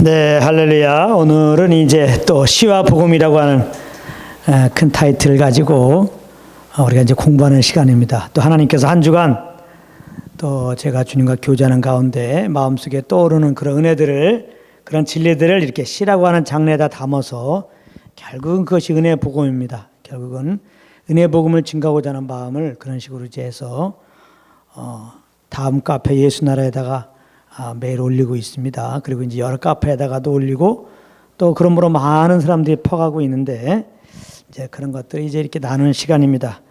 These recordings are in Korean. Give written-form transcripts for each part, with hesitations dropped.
네, 할렐루야. 오늘은 이제 또 시와 복음이라고 하는 큰 타이틀을 가지고 우리가 이제 공부하는 시간입니다. 또 하나님께서 한 주간 또 제가 주님과 교제하는 가운데 마음속에 떠오르는 그런 은혜들을, 그런 진리들을 이렇게 시라고 하는 장르에다 담아서 결국은 그것이 은혜의 복음입니다. 결국은 은혜의 복음을 증가하고자 하는 마음을 그런 식으로 이제 해서 다음 카페 예수나라에다가 매일 올리고 있습니다. 그리고 이제 여러 카페에다가도 올리고 또 그러므로 많은 사람들이 퍼가고 있는데 이제 그런 것들이 이제 이렇게 나누는 시간입니다.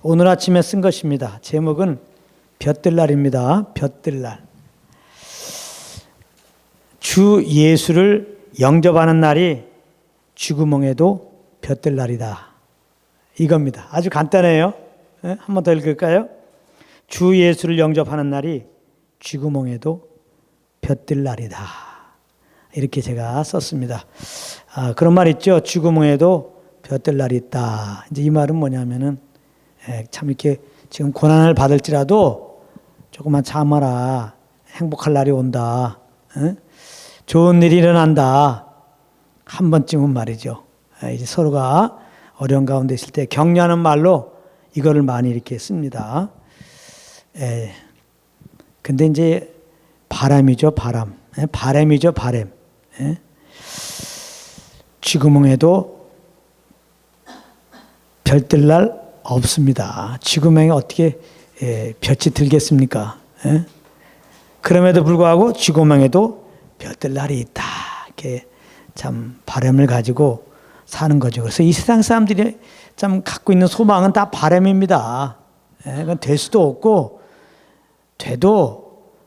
오늘 아침에 쓴 것입니다. 제목은 볕들날입니다. 볕들날. 주 예수를 영접하는 날이 쥐구멍에도 볕들날이다. 이겁니다. 아주 간단해요. 한 번 더 읽을까요? 주 예수를 영접하는 날이 쥐구멍에도 볕들날이다. 이렇게 제가 썼습니다. 그런 말 있죠. 쥐구멍에도 볕들날이 있다. 이제 이 말은 뭐냐면은 참 이렇게 지금 고난을 받을지라도 조금만 참아라. 행복할 날이 온다. 좋은 일이 일어난다. 한 번쯤은 말이죠. 이제 서로가 어려운 가운데 있을 때 격려하는 말로 이거를 많이 이렇게 씁니다. 근데 이제 바람이죠, 바람. 바람이죠, 바람. 쥐구멍에도 별 뜰 날 없습니다. 쥐구멍에 어떻게 볕이 들겠습니까? 그럼에도 불구하고 쥐구멍에도 별 뜰 날이 있다. 이렇게 참 바람을 가지고 사는 거죠. 그래서 이 세상 사람들이 참 갖고 있는 소망은 다 바람입니다. 그건 될 수도 없고 돼도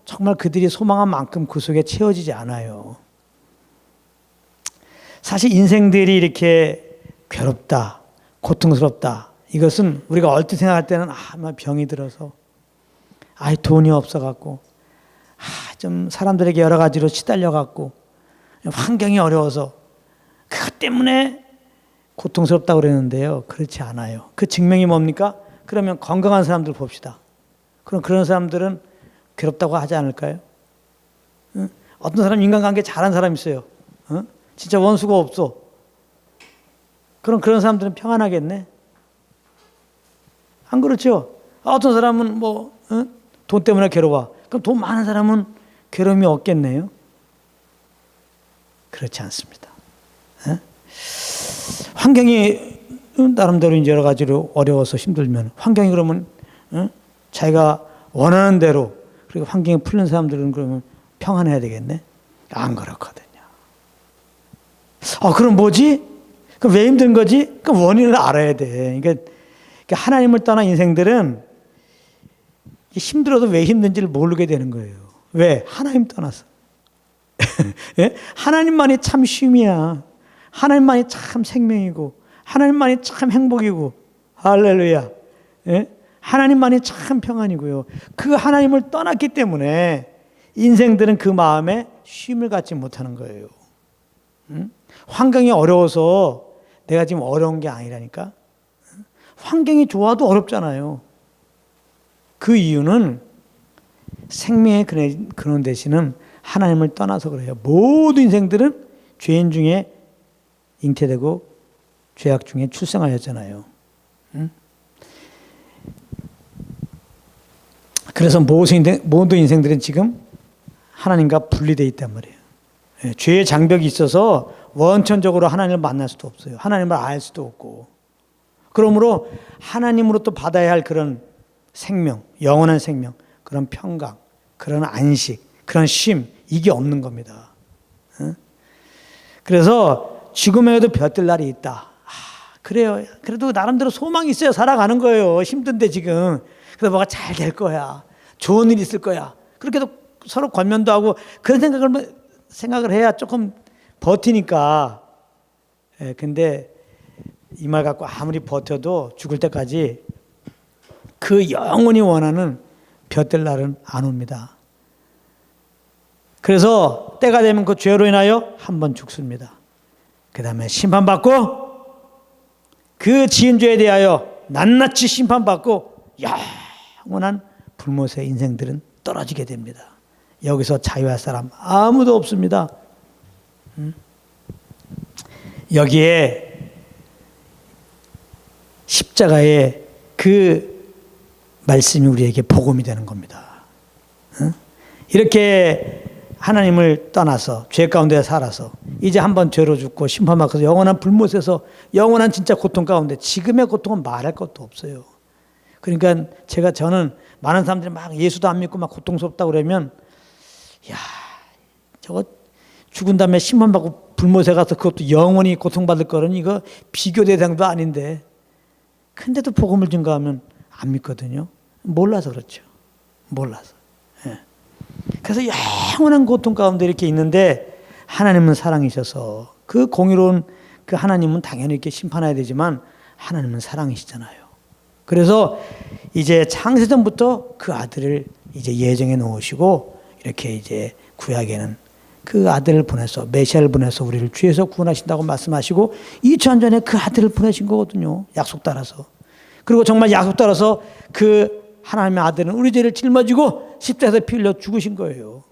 정말 그들이 소망한 만큼 그 속에 채워지지 않아요. 사실 인생들이 이렇게 괴롭다, 고통스럽다. 이것은 우리가 얼핏 생각할 때는 병이 들어서, 돈이 없어갖고, 좀 사람들에게 여러 가지로 시달려갖고, 환경이 어려워서 그것 때문에 고통스럽다고 그러는데요. 그렇지 않아요. 그 증명이 뭡니까? 그러면 건강한 사람들 봅시다. 그럼 그런 사람들은 괴롭다고 하지 않을까요? 어떤 사람 인간관계 잘한 사람 있어요. 진짜 원수가 없어. 그럼 그런 사람들은 평안하겠네. 안 그렇죠? 어떤 사람은 돈 때문에 괴로워. 그럼 돈 많은 사람은 괴로움이 없겠네요. 그렇지 않습니다. 환경이 나름대로 이제 여러 가지로 어려워서 힘들면 환경이 그러면 자기가 원하는 대로 그리고 환경이 풀린 사람들은 그러면 평안해야 되겠네? 안 그렇거든요. 그럼 뭐지? 그럼 왜 힘든 거지? 그 원인을 알아야 돼. 그러니까 하나님을 떠난 인생들은 힘들어도 왜 힘든지를 모르게 되는 거예요. 왜? 하나님 떠나서. 예? 하나님만이 참 쉼이야. 하나님만이 참 생명이고 하나님만이 참 행복이고 할렐루야. 예? 하나님만이 참 평안이고요. 그 하나님을 떠났기 때문에 인생들은 그 마음에 쉼을 갖지 못하는 거예요. 환경이 어려워서 내가 지금 어려운 게 아니라니까. 환경이 좋아도 어렵잖아요. 그 이유는 생명의 근원 되시는 하나님을 떠나서 그래요. 모든 인생들은 죄인 중에 잉태되고 죄악 중에 출생하였잖아요. 그래서 모든 인생들은 지금 하나님과 분리되어 있단 말이에요. 죄의 장벽이 있어서 원천적으로 하나님을 만날 수도 없어요. 하나님을 알 수도 없고. 그러므로 하나님으로부터 받아야 할 그런 생명, 영원한 생명, 그런 평강, 그런 안식, 그런 쉼, 이게 없는 겁니다. 그래서 지금에도 볕들 날이 있다. 그래요. 그래도 나름대로 소망이 있어야 살아가는 거예요. 힘든데 지금. 그래서 뭐가 잘 될 거야. 좋은 일 있을 거야. 그렇게도 서로 권면도 하고 그런 생각을 해야 조금 버티니까. 근데 이 말 갖고 아무리 버텨도 죽을 때까지 그 영원히 원하는 볕들 날은 안 옵니다. 그래서 때가 되면 그 죄로 인하여 한 번 죽습니다. 그 다음에 심판받고 그 지은 죄에 대하여 낱낱이 심판받고 영원한 불못의 인생들은 떨어지게 됩니다. 여기서 자유할 사람 아무도 없습니다. 여기에 십자가의 그 말씀이 우리에게 복음이 되는 겁니다. 이렇게 하나님을 떠나서 죄 가운데 살아서 이제 한번 죄로 죽고 심판받아서 영원한 불못에서 영원한 진짜 고통 가운데 지금의 고통은 말할 것도 없어요. 그러니까 저는 많은 사람들이 막 예수도 안 믿고 막 고통스럽다고 그러면 야 저거 죽은 다음에 심판받고 불못에 가서 그것도 영원히 고통받을 거는 이거 비교 대상도 아닌데 근데도 복음을 증거하면 안 믿거든요. 몰라서 그렇죠. 몰라서. 예. 그래서 영원한 고통 가운데 이렇게 있는데 하나님은 사랑이셔서 그 공의로운 그 하나님은 당연히 이렇게 심판해야 되지만 하나님은 사랑이시잖아요. 그래서 이제 창세전부터 그 아들을 이제 예정해 놓으시고 이렇게 이제 구약에는 그 아들을 보내서 메시아를 보내서 우리를 죄에서 구원하신다고 말씀하시고 2000년 전에 그 아들을 보내신 거거든요. 약속 따라서. 그리고 정말 약속 따라서 그 하나님의 아들은 우리 죄를 짊어지고 십자가에서 피 흘려 죽으신 거예요.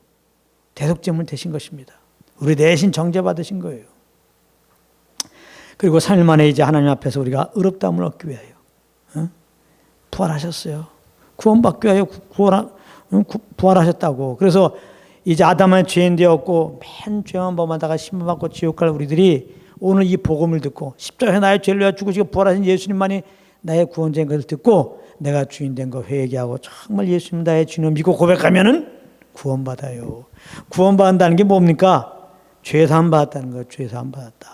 대속제물 되신 것입니다. 우리 대신 정죄받으신 거예요. 그리고 3일 만에 이제 하나님 앞에서 우리가 의롭다함을 얻기 위하여 부활하셨어요. 구원받기 위하여 부활하셨다고. 그래서 이제 아담은 죄인 되었고 맨 죄만 범하다가 심판받고 지옥 갈 우리들이 오늘 이 복음을 듣고 십자가에 나의 죄를 위하여 죽으시고 부활하신 예수님만이 나의 구원자인 것을 듣고 내가 주인 된 거 회개하고 정말 예수님 나의 주님을 믿고 고백하면은 구원받아요. 구원받는다는 게 뭡니까? 죄 사함 받았다는 거예요. 죄 사함 받았다.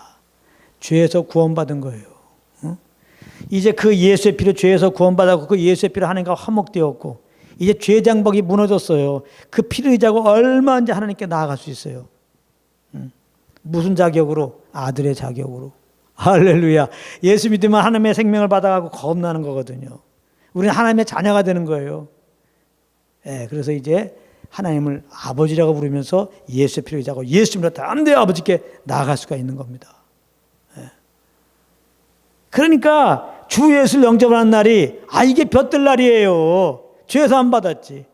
죄에서 구원받은 거예요. 이제 그 예수의 피로 죄에서 구원받았고 그 예수의 피로 하나님과 화목되었고 이제 죄 장벽이 무너졌어요. 그 피를 의지하고 얼마든지 하나님께 나아갈 수 있어요. 무슨 자격으로? 아들의 자격으로. 할렐루야. 예수 믿으면 하나님의 생명을 받아가고 거듭나는 거거든요. 우리는 하나님의 자녀가 되는 거예요. 예, 그래서 이제 하나님을 아버지라고 부르면서 예수의 피를 의지하고 예수님으로 담대히 아버지께 나아갈 수가 있는 겁니다. 예. 그러니까 주 예수를 영접하는 날이 이게 볕들 날이에요. 죄에서 안 받았지.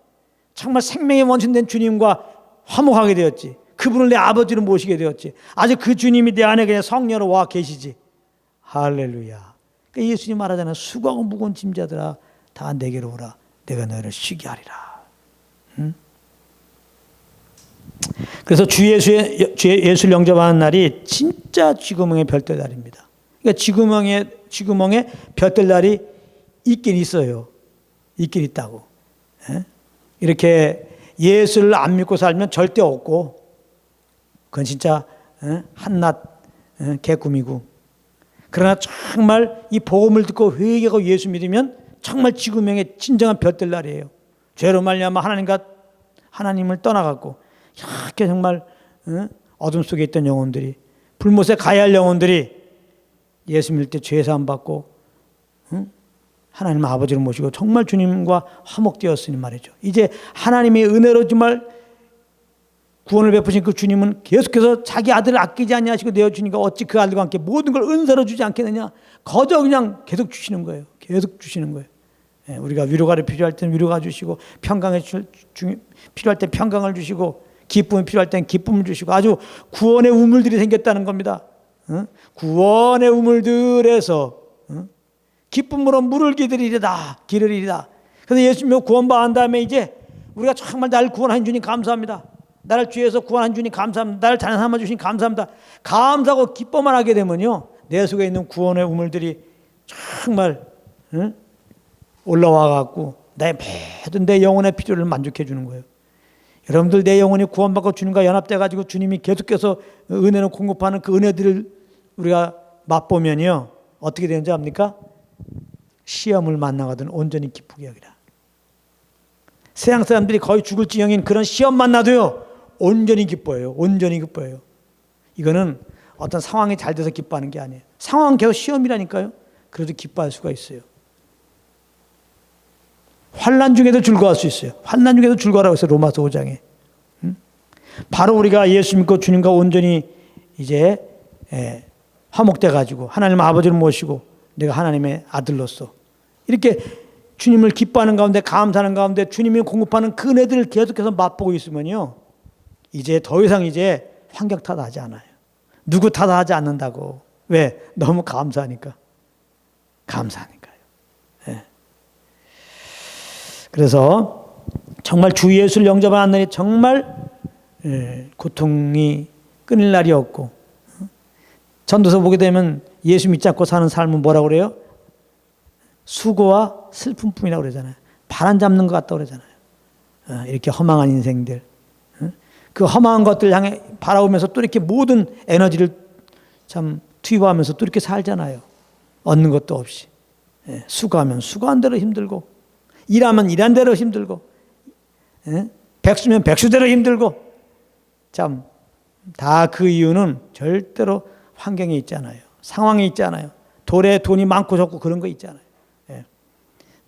정말 생명의 원천된 주님과 화목하게 되었지. 그분을 내 아버지로 모시게 되었지. 아직 그 주님이 내 안에 그냥 성녀로 와 계시지. 할렐루야. 그러니까 예수님 말하잖아요. 수고하고 무거운 짐자들아 다 내게로 오라. 내가 너희를 쉬게 하리라. 그래서 주 예수를 영접하는 날이 진짜 쥐구멍의 별들 날입니다. 그러니까 쥐구멍에 별들 날이 있긴 있어요. 있긴 있다고. 이렇게 예수를 안 믿고 살면 절대 없고 그건 진짜 한낱 개꿈이고 그러나 정말 이 복음을 듣고 회개하고 예수 믿으면 정말 지구명의 진정한 별들 날이에요. 죄로 말미암아 하나님을 떠나갔고 이렇게 정말 어둠 속에 있던 영혼들이 불못에 가야 할 영혼들이 예수 믿을 때 죄 사함 받고 하나님 아버지를 모시고 정말 주님과 화목되었으니 말이죠. 이제 하나님의 은혜로 정말 구원을 베푸신 그 주님은 계속해서 자기 아들을 아끼지 아니하시고 내어주니까 어찌 그 아들과 함께 모든 걸 은사로 주지 않겠느냐. 거저 그냥 계속 주시는 거예요. 계속 주시는 거예요. 예, 우리가 위로가 필요할 때는 위로가 주시고 평강이 필요할 때 평강을 주시고 기쁨이 필요할 때는 기쁨을 주시고 아주 구원의 우물들이 생겼다는 겁니다. 구원의 우물들에서 기쁨으로 물을 기르리다. 그래서 예수님이 구원받은 다음에 이제 우리가 정말 나를 구원한 주님 감사합니다. 나를 죄에서 구원한 주님 감사합니다. 나를 자녀 삼아 주신 감사합니다. 감사하고 기뻐만 하게 되면요. 내 속에 있는 구원의 우물들이 정말 올라와 갖고 나의 모든 내 영혼의 필요를 만족해 주는 거예요. 여러분들 내 영혼이 구원받고 주님과 연합돼 가지고 주님이 계속해서 은혜를 공급하는 그 은혜들을 우리가 맛보면요. 어떻게 되는지 압니까? 시험을 만나거든 온전히 기쁘게 여기라. 세상 사람들이 거의 죽을 지경인 그런 시험 만나도요. 온전히 기뻐해요. 온전히 기뻐해요. 이거는 어떤 상황이 잘 돼서 기뻐하는 게 아니에요. 상황은 계속 시험이라니까요. 그래도 기뻐할 수가 있어요. 환난 중에도 즐거워할 수 있어요. 환난 중에도 즐거워라고 했어요. 로마서 5장에. 바로 우리가 예수 믿고 주님과 온전히 이제 화목돼 가지고 하나님 아버지를 모시고 내가 하나님의 아들로서 이렇게 주님을 기뻐하는 가운데 감사하는 가운데 주님이 공급하는 그 은혜들을 계속해서 맛보고 있으면요. 이제 더 이상 이제 환경 탓하지 않아요. 누구 탓하지 않는다고. 왜? 너무 감사하니까. 감사하니까요. 예. 그래서 정말 주 예수를 영접하는 날이 정말 고통이 끊일 날이 없고, 전도서 보게 되면 예수 믿지 않고 사는 삶은 뭐라고 그래요? 수고와 슬픔뿐이라고 그러잖아요. 바람 잡는 것 같다고 그러잖아요. 이렇게 허망한 인생들, 그 허망한 것들 향해 바라보면서 또 이렇게 모든 에너지를 참 투입하면서 또 이렇게 살잖아요. 얻는 것도 없이. 수고하면 수고한 대로 힘들고, 일하면 일한 대로 힘들고, 백수면 백수대로 힘들고, 참 다 그 이유는 절대로 환경에 있지 않아요. 상황에 있지 않아요. 돌에 돈이 많고 적고 그런 거 있잖아요.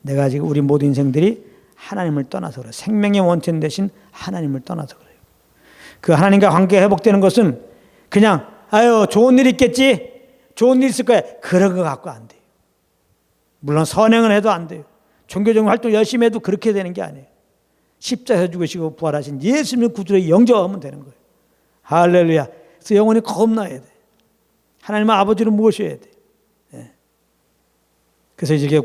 내가 지금 우리 모든 인생들이 하나님을 떠나서 그래요. 생명의 원천 대신 하나님을 떠나서 그래요. 그 하나님과 관계가 회복되는 것은 그냥 아유 좋은 일 있겠지, 좋은 일 있을 거야, 그런 거 갖고 안 돼요. 물론 선행은 해도 안 돼요. 종교적 활동 열심히 해도 그렇게 되는 게 아니에요. 십자가에서 죽으시고 부활하신 예수님을 구주로 영접하면 되는 거예요. 할렐루야. 그래서 영혼이 겁나야 돼. 하나님의 아버지를 모셔야 돼. 그래서 이제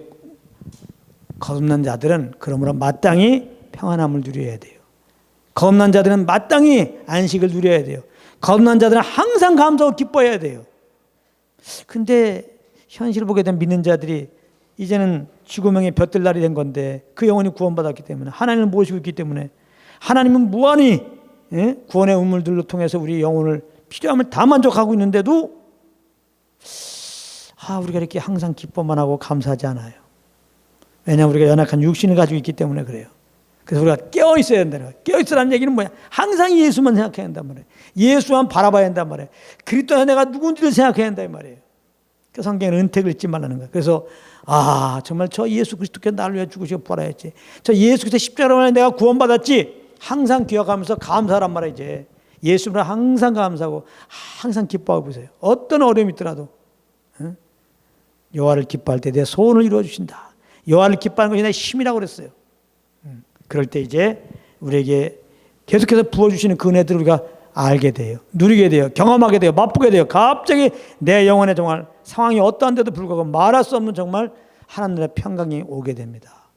거듭난 자들은 그러므로 마땅히 평안함을 누려야 돼요. 거듭난 자들은 마땅히 안식을 누려야 돼요. 거듭난 자들은 항상 감사하고 기뻐해야 돼요. 근데 현실을 보게 된 믿는 자들이 이제는 죽음의 볕들 날이 된 건데 그 영혼이 구원받았기 때문에, 하나님을 모시고 있기 때문에, 하나님은 무한히 구원의 우물들로 통해서 우리 영혼을 필요함을 다 만족하고 있는데도 우리가 이렇게 항상 기뻐만 하고 감사하지 않아요. 왜냐하면 우리가 연약한 육신을 가지고 있기 때문에 그래요. 그래서 우리가 깨어 있어야 된다는 거예요. 깨어 있으라는 얘기는 뭐야? 항상 예수만 생각해야 한단 말이에요. 예수만 바라봐야 한단 말이에요. 그리스도 안에 내가 누군지를 생각해야 한단 말이에요. 그 성경에는 은택을 잊지 말라는 거예요. 그래서 정말 저 예수 그리스도께서 나를 위해 죽으시고 부활하였지, 저 예수 그리스도 십자가로 내가 구원받았지, 항상 기억하면서 감사하란 말이에요. 이제 예수를 항상 감사하고 항상 기뻐하고 보세요. 어떤 어려움이 있더라도 여호와를 기뻐할 때 내 소원을 이루어 주신다. 여호와를 기뻐하는 것이 내 힘이라고 그랬어요. 그럴 때 이제 우리에게 계속해서 부어주시는 그 은혜들을 우리가 알게 돼요. 누리게 돼요. 경험하게 돼요. 맛보게 돼요. 갑자기 내 영혼에 정말 상황이 어떠한데도 불구하고 말할 수 없는 정말 하나님의 평강이 오게 됩니다.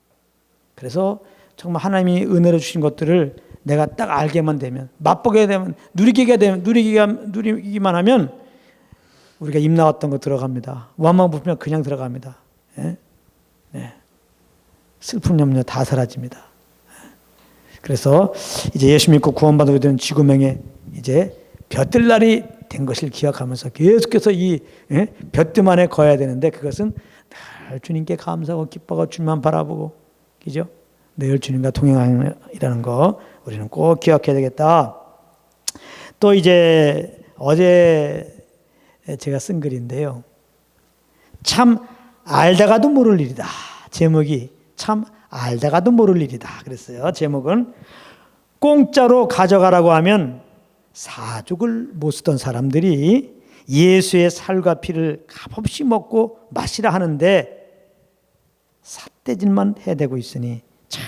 그래서 정말 하나님이 은혜로 주신 것들을 내가 딱 알게만 되면, 맛보게 되면, 누리기만 하면 우리가 입 나왔던 거 들어갑니다. 원망 부으면 그냥 들어갑니다. 슬픔 염려 다 사라집니다. 그래서 이제 예수 믿고 구원받게 되는 지구명에 이제 볕들 날이 된 것을 기억하면서 계속해서 이 볕들 안에 거야 되는데, 그것은 늘 주님께 감사하고 기뻐하고 주님만 바라보고, 그죠? 늘 주님과 동행하라는 거 우리는 꼭 기억해야 되겠다. 또 이제 어제 제가 쓴 글인데요. 참 알다가도 모를 일이다. 제목이 참 알다가도 모를 일이다. 그랬어요. 제목은 공짜로 가져가라고 하면 사족을 못 쓰던 사람들이 예수의 살과 피를 값없이 먹고 마시라 하는데 삿대질만 해대고 있으니 참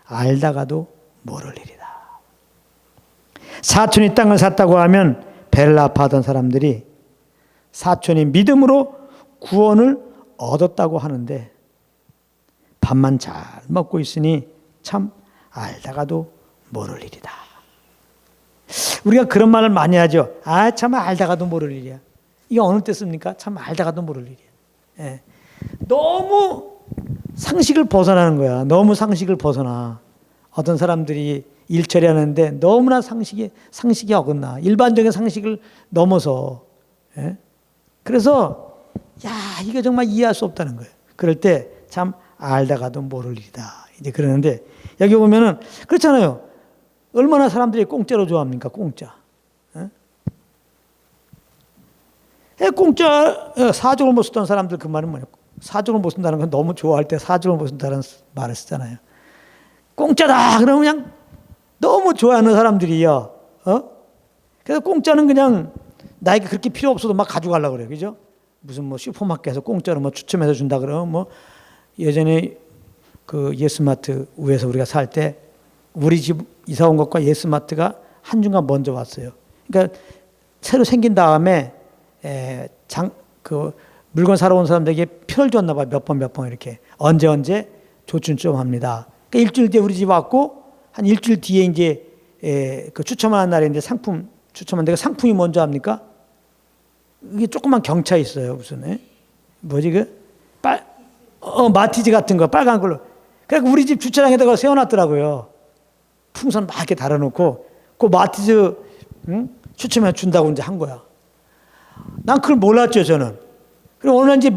알다가도 모를 일이다. 사촌이 땅을 샀다고 하면 배를 아파하던 사람들이 사촌이 믿음으로 구원을 얻었다고 하는데 밥만 잘 먹고 있으니 참 알다가도 모를 일이다. 우리가 그런 말을 많이 하죠. 참 알다가도 모를 일이야. 이게 어느 때 씁니까? 참 알다가도 모를 일이야. 너무 상식을 벗어나는 거야. 너무 상식을 벗어나. 어떤 사람들이 일 처리하는데 너무나 상식이 어긋나. 일반적인 상식을 넘어서. 그래서 이거 정말 이해할 수 없다는 거예요. 그럴 때 참 알다가도 모를 일이다. 이제 그러는데 여기 보면은 그렇잖아요. 얼마나 사람들이 공짜로 좋아합니까? 공짜. 공짜 사족을 못 쓰던 사람들 그 말은 뭐냐? 사족을 못 쓴다는 건 너무 좋아할 때 사족을 못 쓴다는 말을 쓰잖아요. 공짜다 그러면 그냥 너무 좋아하는 사람들이요. 그래서 공짜는 그냥 나에게 그렇게 필요 없어도 막 가져가려고 그래요. 그죠? 무슨 슈퍼마켓에서 공짜로 추첨해서 준다 그러면 예전에 그 예스마트 위에서 우리가 살 때 우리 집 이사 온 것과 예스마트가 한중간 먼저 왔어요. 그러니까 새로 생긴 다음에 물건 사러 온 사람들에게 표를 줬나 봐. 몇 번 이렇게 언제 조춘 좀 합니다. 그러니까 일주일 뒤에 우리 집 왔고 한 일주일 뒤에 이제 그 추첨하는 날인데 상품 추첨하는데 그 상품이 뭔지 압니까? 이게 조그만 경차 있어요. 무슨 뭐지 마티즈 같은 거 빨간 걸로. 그러니까 우리 집 주차장에다가 세워놨더라고요. 풍선 막 이렇게 달아놓고 그 마티즈 추첨해 준다고 이제 한 거야. 난 그걸 몰랐죠 저는. 그리고 어느 날 이제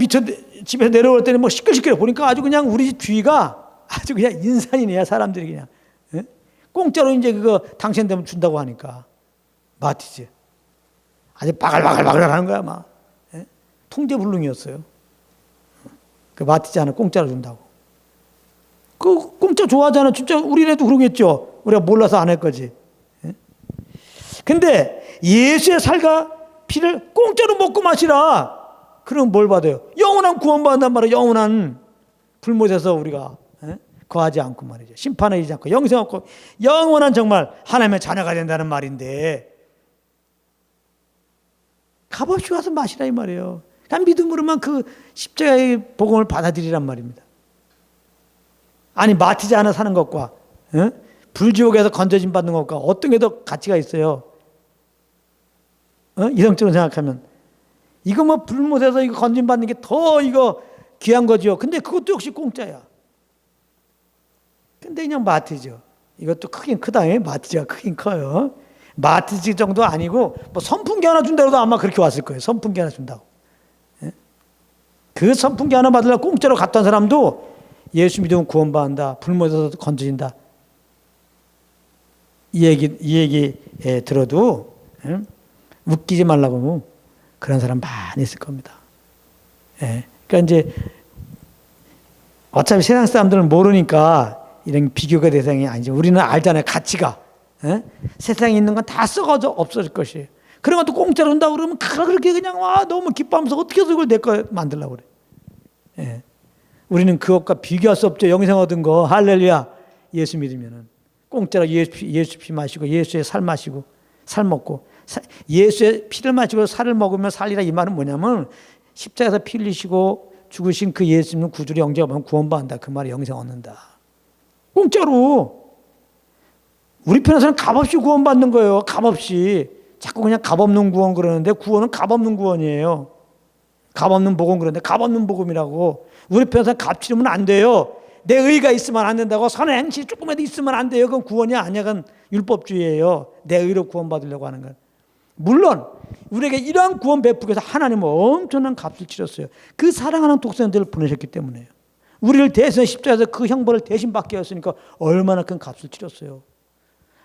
집에 내려올 때는 뭐 시끌시끌해 보니까 아주 그냥 우리 집 주위가 아주 그냥 인산이네요. 사람들이 그냥 공짜로 이제 그거 당첨되면 준다고 하니까 마티즈 아주 바글바글 하는 거야 막. 통제불능이었어요. 그 마티즈 하나 공짜로 준다고. 그 공짜 좋아하잖아. 진짜 우리네도 그러겠죠. 우리가 몰라서 안 할 거지. 근데 예수의 살과 피를 공짜로 먹고 마시라. 그럼 뭘 받아요? 영원한 구원받는단 말이에요. 영원한 불못에서 우리가 거하지 않고 말이죠. 심판을 이지 않고 영생 없고 영원한 정말 하나님의 자녀가 된다는 말인데 값없이 와서 마시라 이 말이에요. 그냥 믿음으로만 그 십자가의 복음을 받아들이란 말입니다. 아니 마티즈 하나 사는 것과 불지옥에서 건져진 받는 것과 어떤 게 더 가치가 있어요? 이성적으로 생각하면 이거 뭐 불못에서 이거 건진 받는 게 더 이거 귀한 거죠. 근데 그것도 역시 공짜야. 근데 그냥 마티즈 이것도 크긴 크다. 마티즈가 크긴 커요. 마티즈 정도 아니고 뭐 선풍기 하나 준다고 해도 아마 그렇게 왔을 거예요. 선풍기 하나 준다고. 그 선풍기 하나 받으려고 공짜로 갔던 사람도 예수 믿으면 구원받는다. 불못에서 건져진다. 이 얘기 들어도 웃기지 말라고 그런 사람 많이 있을 겁니다. 그러니까 이제 어차피 세상 사람들은 모르니까 이런 비교가 대상이 아니죠. 우리는 알잖아요. 가치가. 세상에 있는 건 다 썩어져 없어질 것이에요. 그런 것도 공짜로 준다고 그러면 그렇게 그냥 너무 기뻐하면서 어떻게 해서 이걸 내 거 만들려고 그래. 우리는 그것과 비교할 수 없죠. 영생 얻은 거. 할렐루야. 예수 믿으면은 공짜로 예수 피 마시고 예수의 살 마시고 살 먹고 예수의 피를 마시고 살을 먹으면 살리라 이 말은 뭐냐면 십자가에서 피 흘리시고 죽으신 그 예수 믿는 구주를 영접하면 구원받는다. 그 말이 영생 얻는다. 공짜로. 우리 편에서는 값없이 구원받는 거예요. 값없이. 자꾸 그냥 값없는 구원 그러는데 구원은 값없는 구원이에요. 값없는 복음 그러는데 값없는 복음이라고. 우리 편에서는 값 치르면 안 돼요. 내 의가 있으면 안 된다고. 선의 행실이 조금이라도 있으면 안 돼요. 그건 구원이 아니야. 그건 율법주의예요. 내 의로 구원받으려고 하는 건. 물론 우리에게 이러한 구원 베푸기 위해서 하나님은 엄청난 값을 치렀어요. 그 사랑하는 독생자들을 보내셨기 때문에요. 우리를 대신 십자가에서 그 형벌을 대신 받게 했으니까 얼마나 큰 값을 치렀어요.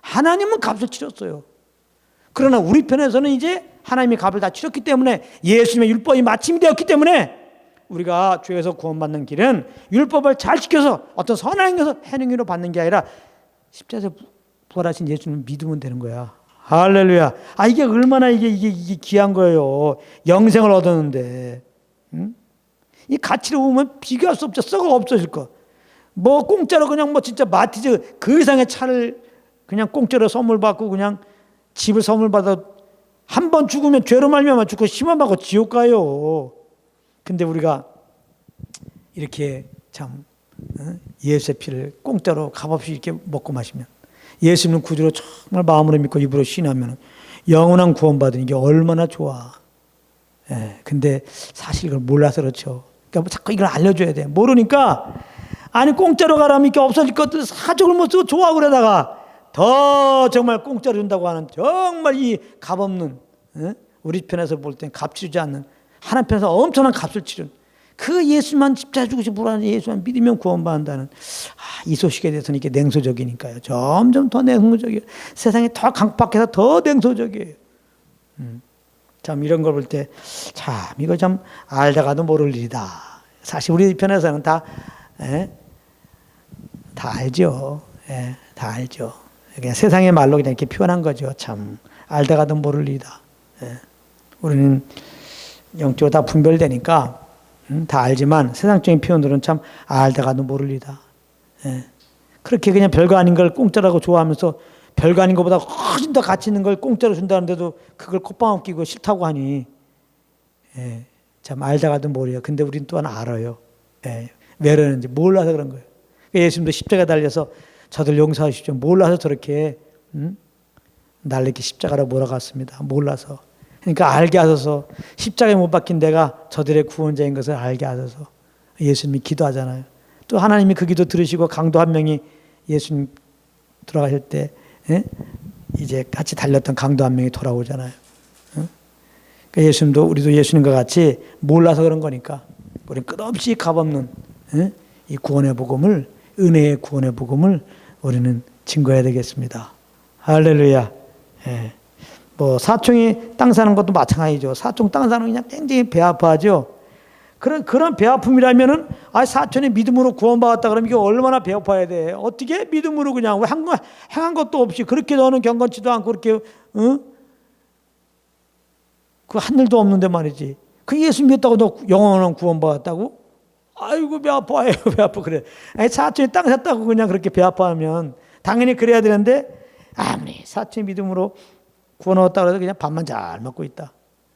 하나님은 값을 치렀어요. 그러나 우리 편에서는 이제 하나님이 값을 다 치렀기 때문에 예수님의 율법이 마침이 되었기 때문에 우리가 죄에서 구원받는 길은 율법을 잘 지켜서 어떤 선한 행위로 받는 게 아니라 십자가에서 부활하신 예수님을 믿으면 되는 거야. 할렐루야. 이게 얼마나 이게 귀한 거예요. 영생을 얻었는데. 이 가치를 보면 비교할 수 없죠. 썩어 없어질 거. 뭐 공짜로 그냥 뭐 진짜 마티즈 그 이상의 차를 그냥 공짜로 선물 받고 그냥 집을 선물 받아 한 번 죽으면 죄로 말미암아 죽고 심한 받고 지옥 가요. 근데 우리가 이렇게 참 예수의 피를 공짜로 값없이 이렇게 먹고 마시면 예수님은 구주로 정말 마음으로 믿고 입으로 신하면 영원한 구원받은 이게 얼마나 좋아. 근데 사실 이걸 몰라서 그렇죠. 그러니까 자꾸 이걸 알려줘야 돼. 모르니까 아니 공짜로 가라면 이렇게 없어질 것들 사적을 못 쓰고 좋아하고 그러다가 더 정말 공짜로 준다고 하는 정말 이 값없는 우리 편에서 볼 땐 값 치르지 않는 하나님 편에서 엄청난 값을 치른 그 예수만 십자가 죽으신 불안한 예수만 믿으면 구원받는다는 이 소식에 대해서는 이게 냉소적이니까요. 점점 더 냉소적이에요. 세상이 더 강박해서 더 냉소적이에요. 참 이런 걸 볼 때 참 이거 참 알다가도 모를 일이다. 사실 우리 편에서는 다 알죠. 다 알죠. 그냥 세상의 말로 그냥 이렇게 표현한 거죠. 참 알다가도 모를 일이다. 우리는 영적으로 다 분별되니까 다 알지만 세상적인 표현들은 참 알다가도 모를 일이다. 그렇게 그냥 별거 아닌 걸 공짜라고 좋아하면서 별거 아닌 것보다 훨씬 더 가치 있는 걸 공짜로 준다는데도 그걸 콧방울 끼고 싫다고 하니, 예, 참 알다가도 모르요. 근데 우린 또한 알아요. 예, 왜 그러는지 몰라서 그런 거예요. 예수님도 십자가 달려서 저들 용서하십시오. 몰라서 저렇게 날 이렇게 십자가로 몰아갔습니다. 몰라서. 그러니까 알게 하소서. 십자가에 못 박힌 내가 저들의 구원자인 것을 알게 하소서. 예수님이 기도하잖아요. 또 하나님이 그 기도 들으시고 강도 한 명이 예수님 돌아가실 때, 예? 이제 같이 달렸던 강도 한 명이 돌아오잖아요. 그러니까 예수님도 우리도 예수님과 같이 몰라서 그런 거니까 우리 끝없이 값없는, 예? 이 구원의 복음을, 은혜의 구원의 복음을 우리는 증거해야 되겠습니다. 할렐루야. 예. 뭐 사총이 땅 사는 것도 마찬가지죠. 사총 땅 사는 거 그냥 굉장히 배 아파하죠. 그런 배 아픔이라면은, 사촌이 믿음으로 구원받았다 그러면 이게 얼마나 배 아파야 돼. 어떻게 믿음으로 그냥 행한 것도 없이 그렇게 너는 경건치도 않고 그렇게, 그 한 일도 없는데 말이지. 그 예수 믿었다고 너 영원한 구원받았다고? 아이고 배 아파요. 배 아파. 그래. 사촌이 땅 샀다고 그냥 그렇게 배 아파하면 당연히 그래야 되는데, 아무리 사촌이 믿음으로 구원 얻었다 그래도 그냥 밥만 잘 먹고 있다.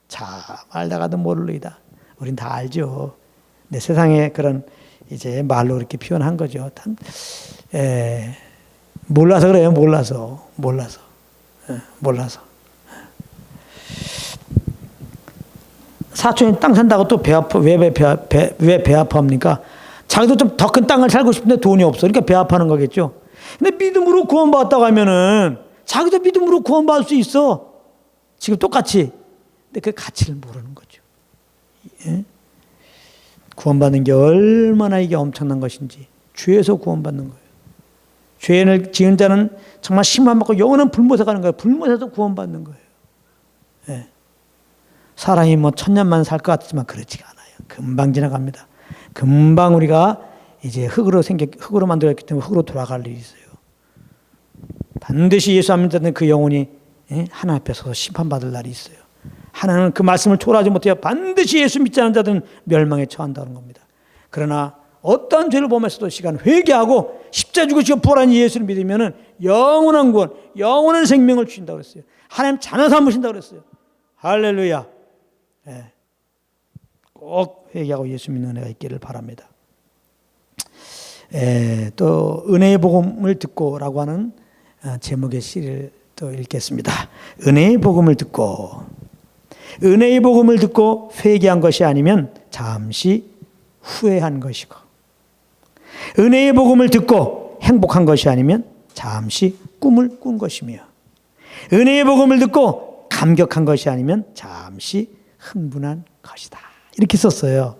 참 알다가도 모를리다. 우린 다 알죠. 내 세상에 그런 이제 말로 이렇게 표현한 거죠. 몰라서 그래요. 몰라서. 사촌이 땅 산다고 또 배 아파. 왜 배 아파합니까? 자기도 좀 더 큰 땅을 살고 싶은데 돈이 없어. 그러니까 배 아파하는 거겠죠. 근데 믿음으로 구원받았다고 하면은 자기도 믿음으로 구원받을 수 있어. 지금 똑같이. 근데 그 가치를 모르는 거죠. 예? 구원받는 게 얼마나 이게 엄청난 것인지. 죄에서 구원받는 거예요. 죄를 지은 자는 정말 심한 받고 영원한 불못에 가는 거예요. 불못에서 구원받는 거예요. 예. 사람이 뭐 천년만 살 것 같지만 그렇지가 않아요. 금방 지나갑니다. 금방 우리가 이제 흙으로 만들었기 때문에 흙으로 돌아갈 일이 있어요. 반드시 예수 안 믿는 그 영혼이, 예? 하나님 앞에 서서 심판받을 날이 있어요. 하나님은 그 말씀을 초월하지 못해요. 반드시 예수 믿지 않은 자들은 멸망에 처한다는 겁니다. 그러나 어떠한 죄를 범했어도 시간 회개하고 십자가 죽으시고 부활한 예수를 믿으면 영원한 구원, 영원한 생명을 주신다고 그랬어요. 하나님 자녀 삼으신다고 그랬어요. 할렐루야. 예. 꼭 회개하고 예수 믿는 은혜가 있기를 바랍니다. 또 은혜의 복음을 듣고라고 하는 제목의 시를 또 읽겠습니다. 은혜의 복음을 듣고, 은혜의 복음을 듣고 회개한 것이 아니면 잠시 후회한 것이고, 은혜의 복음을 듣고 행복한 것이 아니면 잠시 꿈을 꾼 것이며, 은혜의 복음을 듣고 감격한 것이 아니면 잠시 흥분한 것이다. 이렇게 썼어요.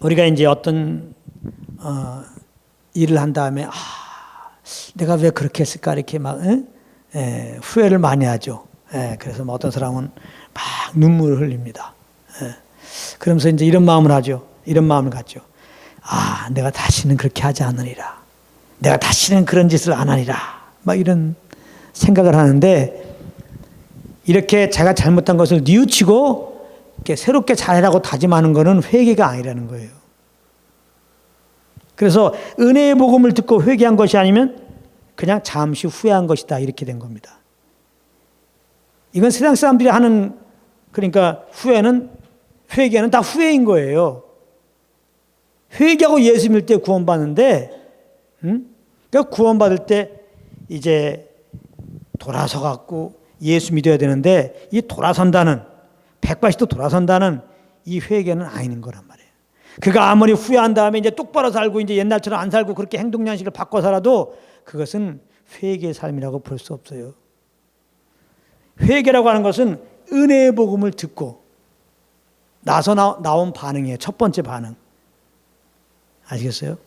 우리가 이제 어떤 일을 한 다음에 내가 왜 그렇게 했을까 이렇게 막 후회를 많이 하죠. 그래서 뭐 어떤 사람은 막 눈물을 흘립니다. 그러면서 이제 이런 마음을 하죠. 이런 마음을 갖죠. 내가 다시는 그렇게 하지 않으리라. 내가 다시는 그런 짓을 안 하리라. 막 이런 생각을 하는데, 이렇게 자기가 잘못한 것을 뉘우치고 이렇게 새롭게 잘하라고 다짐하는 것은 회개가 아니라는 거예요. 그래서 은혜의 복음을 듣고 회개한 것이 아니면 그냥 잠시 후회한 것이다. 이렇게 된 겁니다. 이건 세상 사람들이 하는, 그러니까 회개는 다 후회인 거예요. 회개하고 예수 믿을 때 구원받는데, 그러니까 구원받을 때 이제 돌아서 갖고 예수 믿어야 되는데, 이 돌아선다는, 180도 돌아선다는 이 회개는 아닌 거란 말이에요. 그가 아무리 후회한 다음에 이제 똑바로 살고 이제 옛날처럼 안 살고 그렇게 행동 양식을 바꿔 살아도 그것은 회개의 삶이라고 볼 수 없어요. 회개라고 하는 것은 은혜의 복음을 듣고 나서 나온 반응이에요. 첫 번째 반응. 아시겠어요?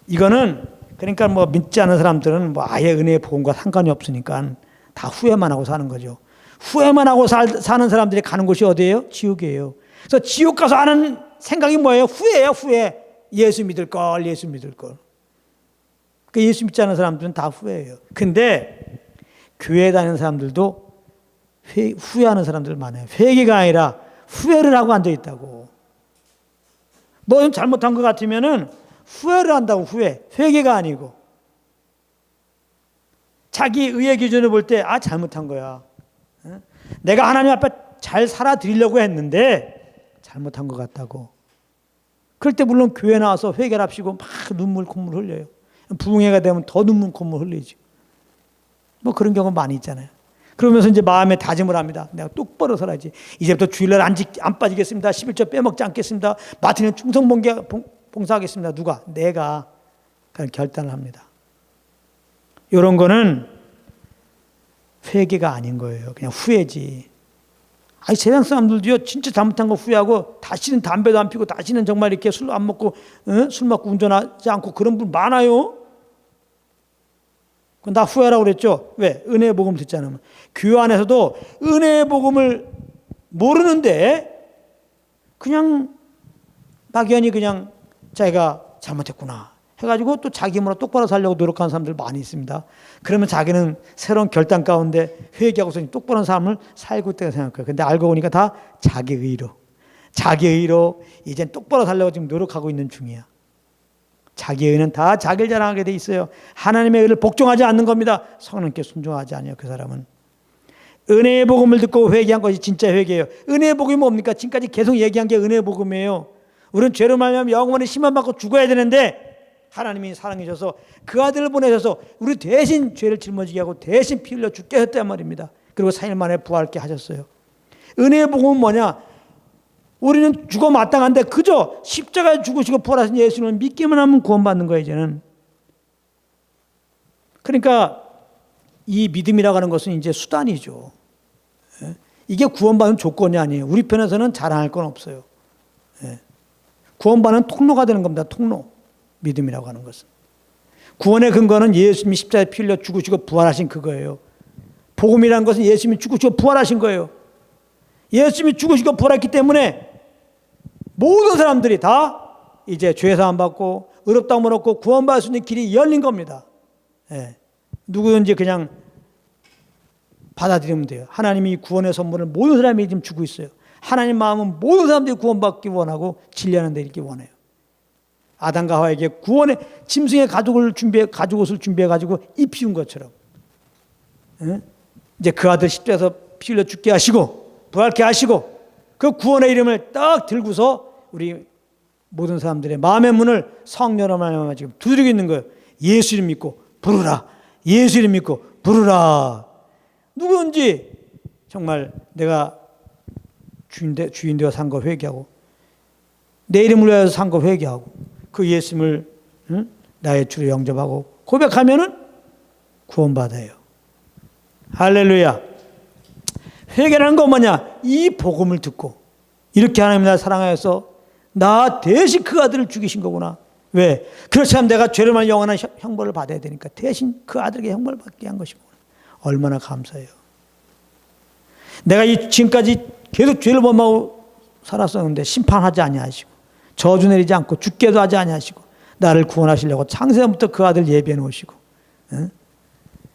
이거는 그러니까 뭐 믿지 않는 사람들은 뭐 아예 은혜의 복음과 상관이 없으니까 다 후회만 하고 사는 거죠. 후회만 하고 사는 사람들이 가는 곳이 어디예요? 지옥이에요. 그래서 지옥 가서 하는 생각이 뭐예요? 후회예요, 후회. 예수 믿을 걸, 예수 믿을 걸. 그 예수 믿지 않는 사람들은 다 후회예요. 근데 교회 다니는 사람들도 후회하는 사람들 많아요. 회개가 아니라 후회를 하고 앉아 있다고. 뭐 잘못한 것 같으면은 후회를 한다고, 후회. 회개가 아니고. 자기 의의 기준을 볼 때 잘못한 거야. 내가 하나님 앞에 잘 살아드리려고 했는데 잘못한 것 같다고. 그럴 때 물론 교회 나와서 회개를 합시고 막 눈물 콧물 흘려요. 부흥회가 되면 더 눈물 콧물 흘리지. 뭐 그런 경우 많이 있잖아요. 그러면서 이제 마음에 다짐을 합니다. 내가 똑바로 살아야지. 이제부터 주일날 안 빠지겠습니다. 11조 빼먹지 않겠습니다. 마트는 충성 봉사하겠습니다. 누가? 내가. 그런 결단을 합니다. 이런 거는 회개가 아닌 거예요. 그냥 후회지. 세상 사람들도요, 진짜 잘못한 거 후회하고 다시는 담배도 안 피고 다시는 정말 이렇게 술 안 먹고 술 먹고 운전하지 않고 그런 분 많아요. 나 후회하라고 그랬죠. 왜? 은혜의 복음 듣지 않으면. 교회 안에서도 은혜의 복음을 모르는데 그냥 막연히 그냥 자기가 잘못했구나 해가지고 또 자기 힘으로 똑바로 살려고 노력하는 사람들 많이 있습니다. 그러면 자기는 새로운 결단 가운데 회개하고서 똑바로 삶을 살고 있다고 생각해요. 근데 알고 보니까 다 자기 의로 이젠 똑바로 살려고 지금 노력하고 있는 중이야. 자기 의는 다 자기를 자랑하게 돼 있어요. 하나님의 의를 복종하지 않는 겁니다. 성령께 순종하지 않아요. 그 사람은. 은혜의 복음을 듣고 회개한 것이 진짜 회개예요. 은혜의 복음이 뭡니까? 지금까지 계속 얘기한 게 은혜의 복음이에요. 우리는 죄로 말미암아 영원히 심판받고 죽어야 되는데 하나님이 사랑해 주셔서 그 아들을 보내셔서 우리 대신 죄를 짊어지게 하고 대신 피 흘려 죽게 했단 말입니다. 그리고 4일 만에 부활케 하셨어요. 은혜의 복음은 뭐냐? 우리는 죽어 마땅한데 그저 십자가에 죽으시고 부활하신 예수님을 믿기만 하면 구원받는 거예요. 이제는. 그러니까 이 믿음이라고 하는 것은 이제 수단이죠. 이게 구원받는 조건이 아니에요. 우리 편에서는 자랑할 건 없어요. 구원받는 통로가 되는 겁니다. 통로. 믿음이라고 하는 것은. 구원의 근거는 예수님이 십자가에 피 흘려 죽으시고 부활하신 그거예요. 복음이라는 것은 예수님이 죽으시고 부활하신 거예요. 예수님이 죽으시고 부활했기 때문에 모든 사람들이 다 이제 죄사함 받고 의롭다함을 얻고 구원받을 수 있는 길이 열린 겁니다. 누구든지 그냥 받아들이면 돼요. 하나님이 구원의 선물을 모든 사람이 지금 주고 있어요. 하나님 마음은 모든 사람들이 구원받기 원하고 진리하는 데 있기 원해요. 아담과 하와에게 구원의 짐승의 가죽옷을 준비해 가지고 입히운 것처럼 이제 그 아들 십자가에서 피 흘려 죽게 하시고 부활케 하시고 그 구원의 이름을 딱 들고서 우리 모든 사람들의 마음의 문을 성령으로 말미암아 지금 두드리고 있는 거예요. 예수 이름 믿고 부르라. 예수 이름 믿고 부르라. 누구든지 정말 내가 주인 되어 산 거 회개하고 내 이름을 위하여 산 거 회개하고 그 예수님을 나의 주로 영접하고 고백하면은 구원받아요. 할렐루야. 회개라는 건 뭐냐? 이 복음을 듣고 이렇게 하나님 나를 사랑하여서 나 대신 그 아들을 죽이신 거구나. 왜? 그렇지 않으면 내가 죄를 만 영원한 형벌을 받아야 되니까 대신 그 아들에게 형벌을 받게 한 것이구나. 얼마나 감사해요. 내가 지금까지 계속 죄를 범하고 살았었는데 심판하지 아니하시고 저주 내리지 않고 죽게도 하지 아니하시고 나를 구원하시려고 창세전부터 그 아들 예비해 놓으시고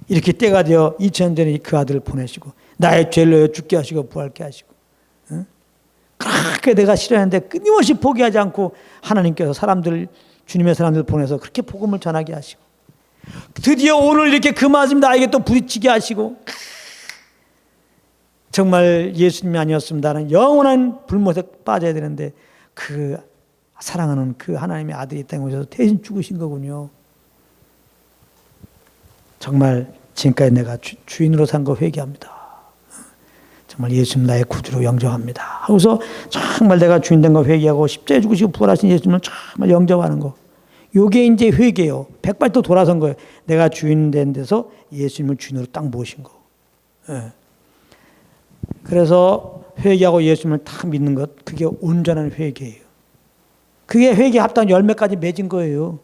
이렇게 때가 되어 2000년 전에 그 아들을 보내시고 나의 죄를 내어 죽게 하시고 부활케 하시고 그렇게 내가 싫어하는데 끊임없이 포기하지 않고 하나님께서 주님의 사람들 보내서 그렇게 복음을 전하게 하시고 드디어 오늘 이렇게 그 말씀 나에게 또 부딪히게 하시고 정말 예수님이 아니었으면 나는 영원한 불못에 빠져야 되는데 그 사랑하는 그 하나님의 아들이 이 땅에 오셔서 대신 죽으신 거군요. 정말 지금까지 내가 주인으로 산 거 회개합니다. 정말 예수님 나의 구주로 영접합니다. 하고서 정말 내가 주인 된 거 회개하고 십자가에 죽으시고 부활하신 예수님을 정말 영접하는 거. 요게 이제 회개요. 백발도 돌아선 거예요. 내가 주인 된 데서 예수님을 주인으로 딱 모신 거. 그래서 회개하고 예수님을 딱 믿는 것, 그게 온전한 회개예요. 그게 회개 합당한 열매까지 맺은 거예요.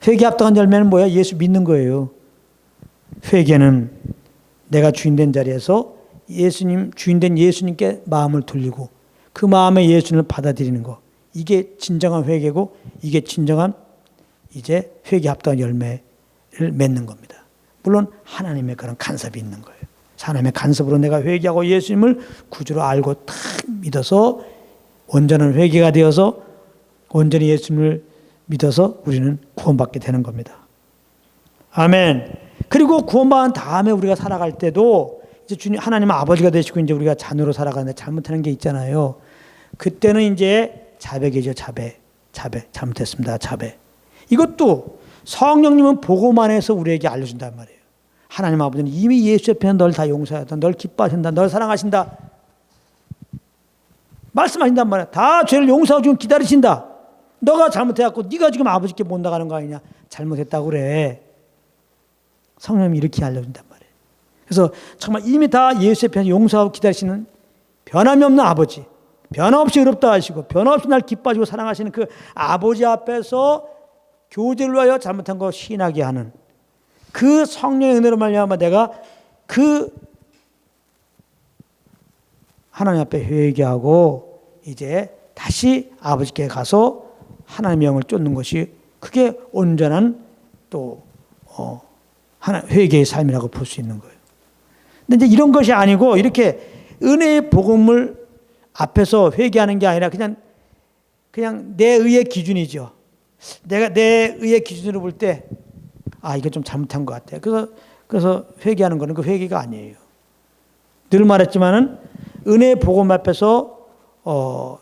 회개 합당한 열매는 뭐야? 예수 믿는 거예요. 회개는 내가 주인된 자리에서 주인된 예수님께 마음을 돌리고 그 마음에 예수님을 받아들이는 거. 이게 진정한 회개고 이게 진정한 이제 회개 합당한 열매를 맺는 겁니다. 물론 하나님의 그런 간섭이 있는 거예요. 하나님의 간섭으로 내가 회개하고 예수님을 구주로 알고 탁 믿어서 온전한 회개가 되어서 온전히 예수님을 믿어서 우리는 구원받게 되는 겁니다. 아멘. 그리고 구원받은 다음에 우리가 살아갈 때도 이제 주님 하나님 아버지가 되시고 이제 우리가 자녀로 살아가는데 잘못하는 게 있잖아요. 그때는 이제 자백이죠. 자백. 잘못했습니다. 자백. 이것도 성령님은 보고만 해서 우리에게 알려준단 말이에요. 하나님 아버지는 이미 예수 옆에 널 다 용서하였다. 널 기뻐하신다. 널 사랑하신다. 말씀하신단 말이야. 다 죄를 용서하고 지금 기다리신다. 너가 잘못해갖고 네가 지금 아버지께 못 나가는 거 아니냐. 잘못했다고 그래. 성령님이 이렇게 알려준단 말이에요. 그래서 정말 이미 다 예수 옆에 용서하고 기다리시는 변함이 없는 아버지, 변함없이 의롭다 하시고 변함없이 날 기뻐하시고 사랑하시는 그 아버지 앞에서 교제를 위하여 잘못한 거 시인하게 하는 그 성령의 은혜로 말미암아 내가 그 하나님 앞에 회개하고 이제 다시 아버지께 가서 하나님의 영을 쫓는 것이 그게 온전한 또 회개의 삶이라고 볼 수 있는 거예요. 근데 이제 이런 것이 아니고 이렇게 은혜의 복음을 앞에서 회개하는 게 아니라 그냥 내 의의 기준이죠. 내가 내 의의 기준으로 볼 때 이거 좀 잘못한 것 같아. 그래서 회개하는 거는 그 회개가 아니에요. 늘 말했지만은 은혜의 복음 앞에서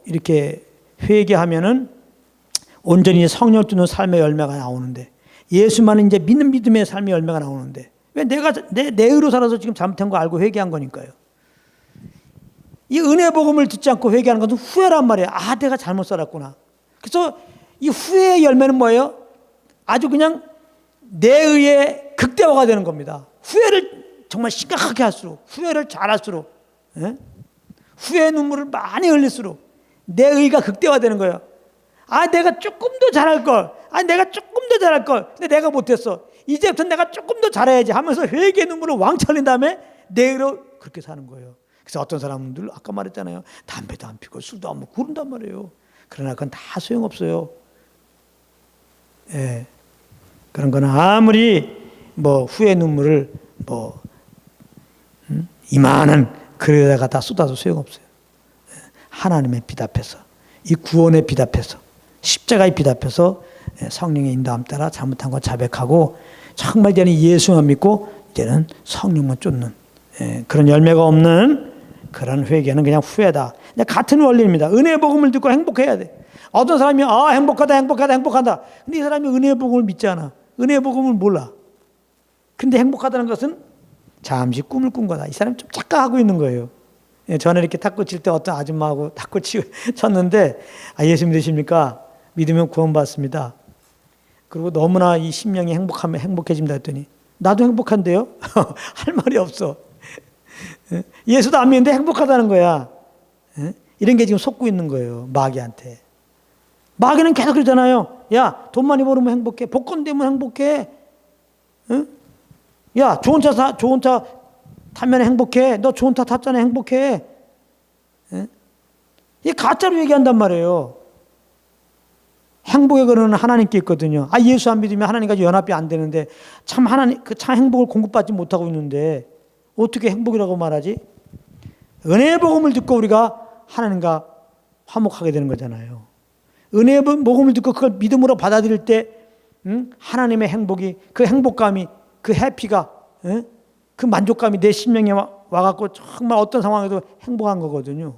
이렇게 회개하면은 온전히 성령 주는 삶의 열매가 나오는데 예수만은 이제 믿는 믿음의 삶의 열매가 나오는데 왜 내가 내 의로 살아서 지금 잘못한 거 알고 회개한 거니까요. 이 은혜 복음을 듣지 않고 회개하는 것은 후회란 말이에요. 내가 잘못 살았구나. 그래서 이 후회의 열매는 뭐예요? 아주 그냥 내 의의 극대화가 되는 겁니다. 후회를 정말 심각하게 할수록, 후회를 잘할수록, 후회의 눈물을 많이 흘릴수록 내 의가 극대화되는 거예요. 내가 조금 더 잘할 걸. 내가 조금 더 잘할 걸. 근데 내가 못했어. 이제부터 내가 조금 더 잘해야지 하면서 회개의 눈물을 왕창 흘린 다음에 내 의로 그렇게 사는 거예요. 그래서 어떤 사람들 아까 말했잖아요. 담배도 안 피고 술도 안 먹고 그런단 말이에요. 그러나 그건 다 소용없어요. 예. 그런 거는 아무리 후회 눈물을 이만한 그릇에다가 다 쏟아도 소용없어요. 하나님의 빛 앞에서, 이 구원의 빛 앞에서, 십자가의 빛 앞에서 성령의 인도함 따라 잘못한 거 자백하고 정말 이제는 예수만 믿고 이제는 성령만 쫓는 그런 열매가 없는 그런 회개는 그냥 후회다. 같은 원리입니다. 은혜의 복음을 듣고 행복해야 돼. 어떤 사람이 행복하다. 근데 이 사람이 은혜의 복음을 믿지 않아. 은혜의 복음을 몰라. 근데 행복하다는 것은 잠시 꿈을 꾼 거다. 이 사람이 좀 착각하고 있는 거예요. 전에 이렇게 탁구 칠 때 어떤 아줌마하고 탁구 쳤는데 예수 믿으십니까? 믿으면 구원받습니다. 그리고 너무나 이 심령이 행복해집니다 했더니 나도 행복한데요? 할 말이 없어. 예수도 안 믿는데 행복하다는 거야. 이런 게 지금 속고 있는 거예요. 마귀한테. 마귀는 계속 그러잖아요. 야, 돈 많이 벌으면 행복해. 복권 되면 행복해. 야, 좋은 차 타면 행복해. 너 좋은 차 탔잖아. 행복해. 이게 가짜로 얘기한단 말이에요. 행복의 근원은 하나님께 있거든요. 예수 안 믿으면 하나님과 연합이 안 되는데 참 행복을 공급받지 못하고 있는데 어떻게 행복이라고 말하지? 은혜의 복음을 듣고 우리가 하나님과 화목하게 되는 거잖아요. 은혜의 복음을 듣고 그걸 믿음으로 받아들일 때 하나님의 행복이, 그 행복감이, 그 해피가, 그 만족감이 내 심령에 와갖고 정말 어떤 상황에도 행복한 거거든요.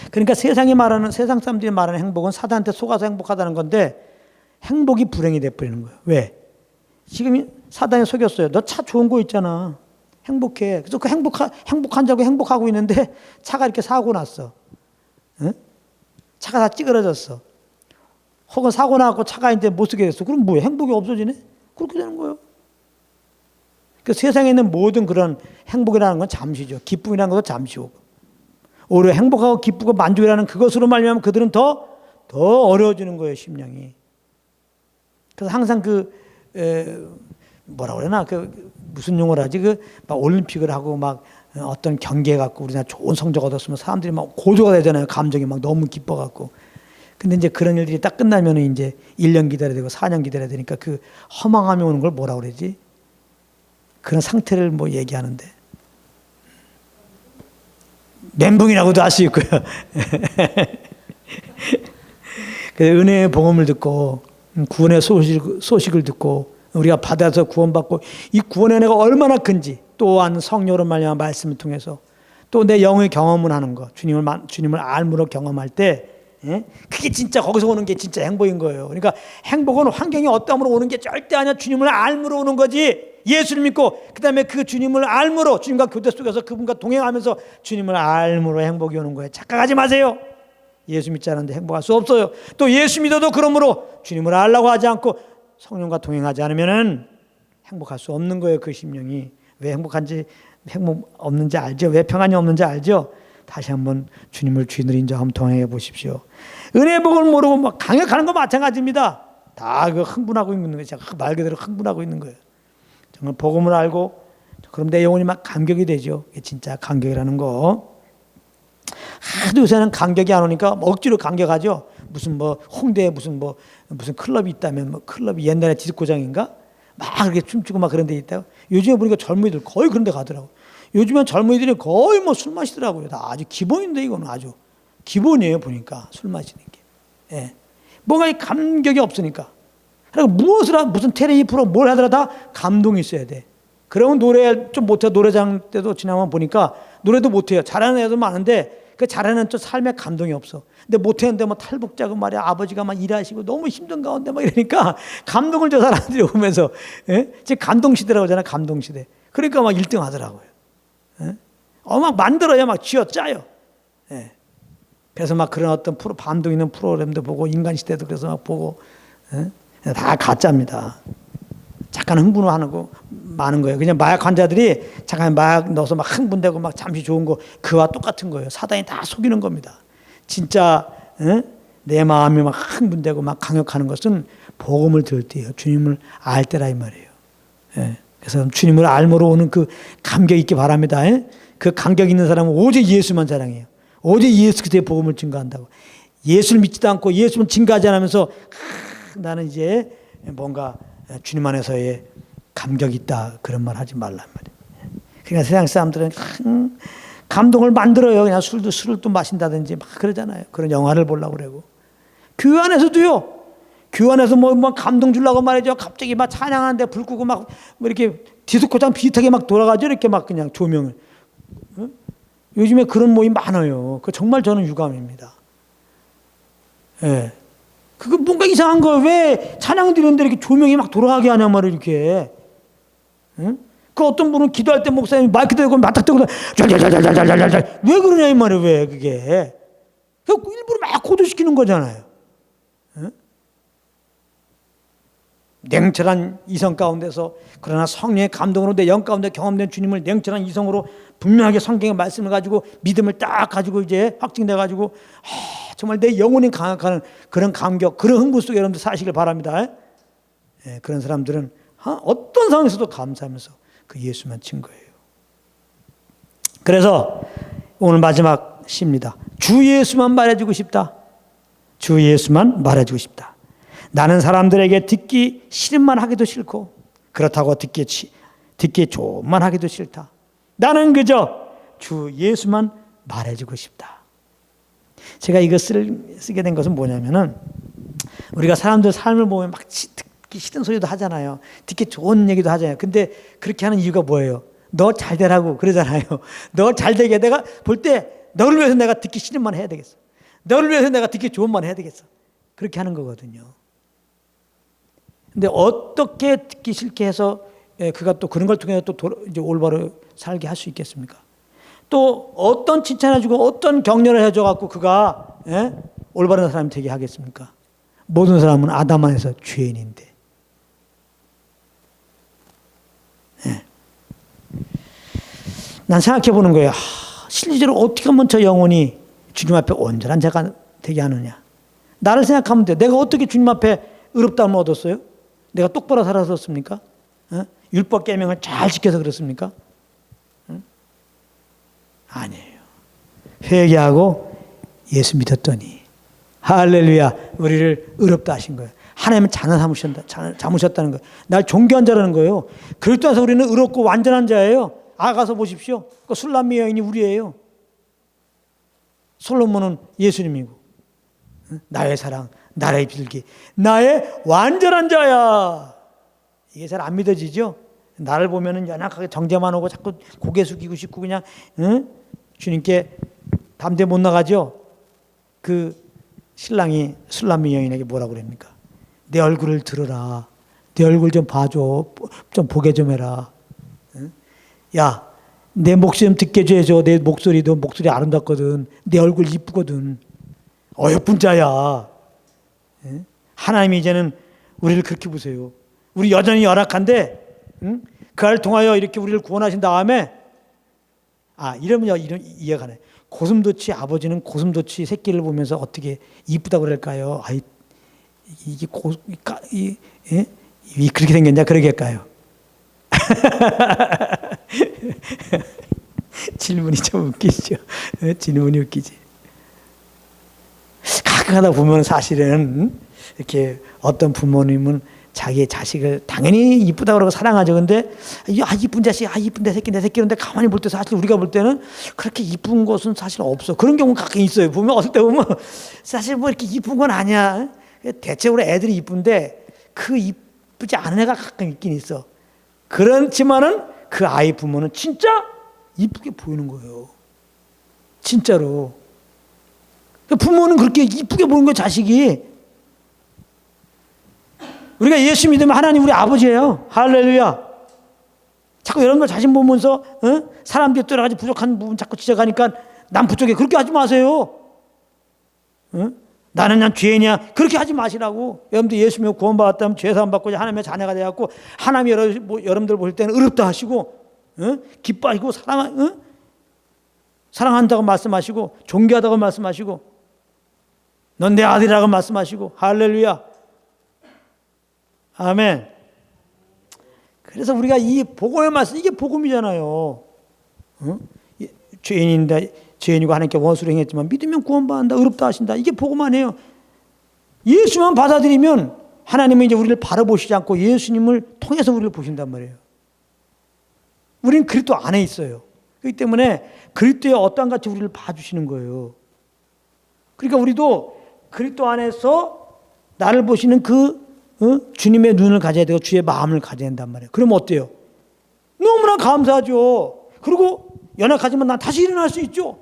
그러니까 세상 사람들이 말하는 행복은 사단한테 속아서 행복하다는 건데 행복이 불행이 돼버리는 거예요. 왜? 지금 사단이 속였어요. 너 차 좋은 거 있잖아. 행복해. 그래서 그 행복한 자고 행복하고 있는데 차가 이렇게 사고 났어. 차가 다 찌그러졌어. 혹은 사고 나고 차가 이제 못 쓰게 됐어. 그럼 뭐야? 행복이 없어지네? 그렇게 되는 거예요. 그 세상에 있는 모든 그런 행복이라는 건 잠시죠. 기쁨이라는 것도 잠시고. 오히려 행복하고 기쁘고 만족이라는 그것으로 말미암아 그들은 더 어려워지는 거예요, 심령이. 그래서 항상 뭐라 그러나 무슨 용어를 하지? 막 올림픽을 하고 막 어떤 경기에 갖고 우리나라 좋은 성적 얻었으면 사람들이 막 고조가 되잖아요. 감정이 막 너무 기뻐 갖고. 근데 이제 그런 일들이 딱 끝나면은 이제 1년 기다려야 되고 4년 기다려야 되니까 그 허망함이 오는 걸 뭐라 그러지? 그런 상태를 뭐 얘기하는데. 멘붕이라고도 할 수 있고요. 은혜의 복음을 듣고 구원의 소식을 듣고 우리가 받아서 구원받고 이 구원의 은혜가 얼마나 큰지, 또한 성령으로 말미암아 말씀을 통해서 또 내 영의 경험을 하는 거, 주님을 알므로 경험할 때, 그게 진짜 거기서 오는 게 진짜 행복인 거예요. 그러니까 행복은 환경이 어떠함으로 오는 게 절대 아니야. 주님을 알므로 오는 거지. 예수를 믿고 그 다음에 그 주님을 알므로, 주님과 교제 속에서 그분과 동행하면서 주님을 알므로 행복이 오는 거예요. 착각하지 마세요. 예수 믿지 않는데 행복할 수 없어요. 또 예수 믿어도 그러므로 주님을 알라고 하지 않고 성령과 동행하지 않으면 행복할 수 없는 거예요. 그 심령이 왜 행복 없는지 알죠? 왜 평안이 없는지 알죠? 다시 한번 주님을 주인으로 인정하면 동행해 보십시오. 은혜의 복을 모르고 막 강력하는 거 마찬가지입니다. 다 그 흥분하고 있는 거예요. 말 그대로 흥분하고 있는 거예요. 정말 복음을 알고 그럼 내 영혼이 막 감격이 되죠. 이게 진짜 감격이라는 거. 하도 요새는 감격이 안 오니까 억지로 감격하죠. 무슨 뭐 홍대에 무슨 클럽이 있다면 뭐 클럽이 옛날에 디스코장인가 막 그렇게 춤추고 막 그런 데 있다고. 요즘에 보니까 젊은이들 거의 그런 데 가더라고. 요즘엔 젊은이들이 거의 뭐 술 마시더라고요. 다 아주 기본인데 이거는 아주 기본이에요. 보니까 술 마시는 게. 예. 뭔가 이 감격이 없으니까. 그러니까 무슨 텔레비 프로 뭘 하더라도 다 감동이 있어야 돼. 그러면 노래 좀 못해. 노래장 때도 지나면 보니까 노래도 못해요. 잘하는 애들 많은데 그 잘하는 또 삶에 감동이 없어. 근데 못했는데 뭐 탈북자고 말이야. 아버지가 막 일하시고 너무 힘든 가운데 막 이러니까 감동을 저 사람들이 오면서, 지금 감동시대라고 하잖아요. 감동시대. 그러니까 막 1등 하더라고요. 막 만들어야 막 쥐어짜요. 그래서 막 그런 어떤 감동 있는 프로그램도 보고 인간시대도 그래서 막 보고, 다 가짜입니다. 잠깐 흥분하는 거 많은 거예요. 그냥 마약 환자들이 잠깐 마약 넣어서 막 흥분되고 막 잠시 좋은 거 그와 똑같은 거예요. 사단이 다 속이는 겁니다. 진짜 내 마음이 막 흥분되고 막 강력하는 것은 복음을 들을 때예요. 주님을 알 때라 이 말이에요. 그래서 주님을 알므로 오는 그 감격 있기 바랍니다. 그 감격 있는 사람은 오직 예수만 자랑해요. 오직 예수 그리스도의 복음을 증거한다고. 예수를 믿지도 않고 예수를 증거하지 않으면서 나는 이제 뭔가 주님 안에서의 감격이 있다 그런 말 하지 말란 말이에요. 그러니까 세상 사람들은 감동을 만들어요. 그냥 술을 또 마신다든지 막 그러잖아요. 그런 영화를 보려고 그러고. 교회 안에서도요. 교회 안에서 뭐 감동 주려고 말이죠. 갑자기 막 찬양하는데 불 끄고 막 뭐 이렇게 디스코장 비슷하게 막 돌아가죠. 이렇게 막 그냥 조명을. 요즘에 그런 모임 많아요. 그 정말 저는 유감입니다. 그거 뭔가 이상한 거예요. 왜 찬양 드리는데 이렇게 조명이 막 돌아가게 하냐 말이에요. 이렇게. 그 어떤 분은 기도할 때 목사님이 마이크 대고 맞닥대고 잘잘잘잘잘잘잘 왜 그러냐 이 말이에요. 왜 그게. 일부러 막 고도시키는 거잖아요. 냉철한 이성 가운데서 그러나 성령의 감동으로 내 영 가운데 경험된 주님을 냉철한 이성으로 분명하게 성경의 말씀을 가지고 믿음을 딱 가지고 이제 확증돼 가지고 정말 내 영혼이 강력한 그런 감격, 그런 흥분 속에 여러분들 사시길 바랍니다. 그런 사람들은 어떤 상황에서도 감사하면서 그 예수만 증거해요. 그래서 오늘 마지막 시입니다. 주 예수만 말해주고 싶다. 주 예수만 말해주고 싶다. 나는 사람들에게 듣기 싫은만 하기도 싫고 그렇다고 듣기 좋은만 하기도 싫다. 나는 그저 주 예수만 말해주고 싶다. 제가 이것을 쓰게 된 것은 뭐냐면은 우리가 사람들 삶을 보면 막 듣기 싫은 소리도 하잖아요. 듣기 좋은 얘기도 하잖아요. 근데 그렇게 하는 이유가 뭐예요? 너 잘 되라고 그러잖아요. 너 잘 되게 내가 볼 때 너를 위해서 내가 듣기 싫은 말 해야 되겠어. 너를 위해서 내가 듣기 좋은 말 해야 되겠어. 그렇게 하는 거거든요. 근데 어떻게 듣기 싫게 해서 그가 또 그런 걸 통해서 또 이제 올바로 살게 할 수 있겠습니까? 또 어떤 칭찬해주고 어떤 격려를 해줘갖고 그가 올바른 사람이 되게 하겠습니까? 모든 사람은 아담 안에서 죄인인데. 난 생각해 보는 거예요. 실제로 어떻게 하면 저 영혼이 주님 앞에 온전한 자가 되게 하느냐. 나를 생각하면 돼. 내가 어떻게 주님 앞에 의롭다함을 얻었어요? 내가 똑바로 살았었습니까? 율법 계명을 잘 지켜서 그렇습니까? 아니에요. 회개하고 예수 믿었더니 할렐루야 우리를 의롭다 하신 거예요. 하나님은 자는 삼으셨다는 거예요. 날 존귀한 자라는 거예요. 그럴 때서 우리는 의롭고 완전한 자예요. 아가서 보십시오. 그 술람미 여인이 우리예요. 솔로몬은 예수님이고 나의 사랑 나의 빌기 나의 완전한 자야. 이게 잘 안 믿어지죠? 나를 보면은 연약하게 정죄만 오고 자꾸 고개 숙이고 싶고 그냥 응? 주님께 담대 못 나가죠? 그 신랑이 술람미 여인에게 뭐라고 그럽니까? 내 얼굴을 들어라. 내 얼굴 좀 봐줘. 좀 보게 좀 해라. 응? 야, 내 목소리 좀 듣게 해줘. 내 목소리도 목소리 아름답거든. 내 얼굴 이쁘거든. 어여쁜 자야. 응? 하나님이 이제는 우리를 그렇게 보세요. 우리 여전히 열악한데 응? 그를 통하여 이렇게 우리를 구원하신 다음에 이러면 이해가네. 고슴도치 아버지는 고슴도치 새끼를 보면서 어떻게 이쁘다고 그럴까요? 이게 그렇게 생겼냐 그러겠까요? 질문이 좀 웃기죠. 질문이 웃기지. 가끔 하다 보면 사실은 이렇게 어떤 부모님은 자기 자식을 당연히 이쁘다고 그러고 사랑하죠. 근데 이쁜 자식, 이쁜 내 새끼, 내 새끼인데 가만히 볼 때 사실 우리가 볼 때는 그렇게 이쁜 것은 사실 없어. 그런 경우 가끔 있어요. 보면 어떨 때 보면 사실 뭐 이렇게 이쁜 건 아니야. 대체적으로 애들이 이쁜데 그 이쁘지 않은 애가 가끔 있긴 있어. 그렇지만은 그 아이 부모는 진짜 이쁘게 보이는 거예요. 진짜로. 부모는 그렇게 이쁘게 보이는 거예요, 자식이. 우리가 예수 믿으면 하나님 우리 아버지예요. 할렐루야. 자꾸 여러분들 자신 보면서 사람들이 또 여러 가지 부족한 부분 자꾸 지적하니까 난 부족해. 그렇게 하지 마세요. 나는 난 죄인이야. 그렇게 하지 마시라고. 여러분들 예수 믿고 구원받았다면 죄사함 받고 하나님의 자녀가 되었고 하나님이 여러분들 볼 때는 의롭다 하시고 기뻐하시고 사랑한다고 말씀하시고 존귀하다고 말씀하시고 넌 내 아들이라고 말씀하시고 할렐루야. 아멘. 그래서 우리가 이 복음의 말씀, 이게 복음이잖아요. 죄인이고 하나님께 원수를 행했지만 믿으면 구원받는다, 의롭다 하신다. 이게 복음 아니에요. 예수만 받아들이면 하나님은 이제 우리를 바라보시지 않고 예수님을 통해서 우리를 보신단 말이에요. 우리는 그리스도 안에 있어요. 그렇기 때문에 그리스도의 어떠한 같이 우리를 봐주시는 거예요. 그러니까 우리도 그리스도 안에서 나를 보시는 그 주님의 눈을 가져야 되고 주의 마음을 가져야 된단 말이에요. 그러면 어때요? 너무나 감사하죠. 그리고 연약하지만 난 다시 일어날 수 있죠.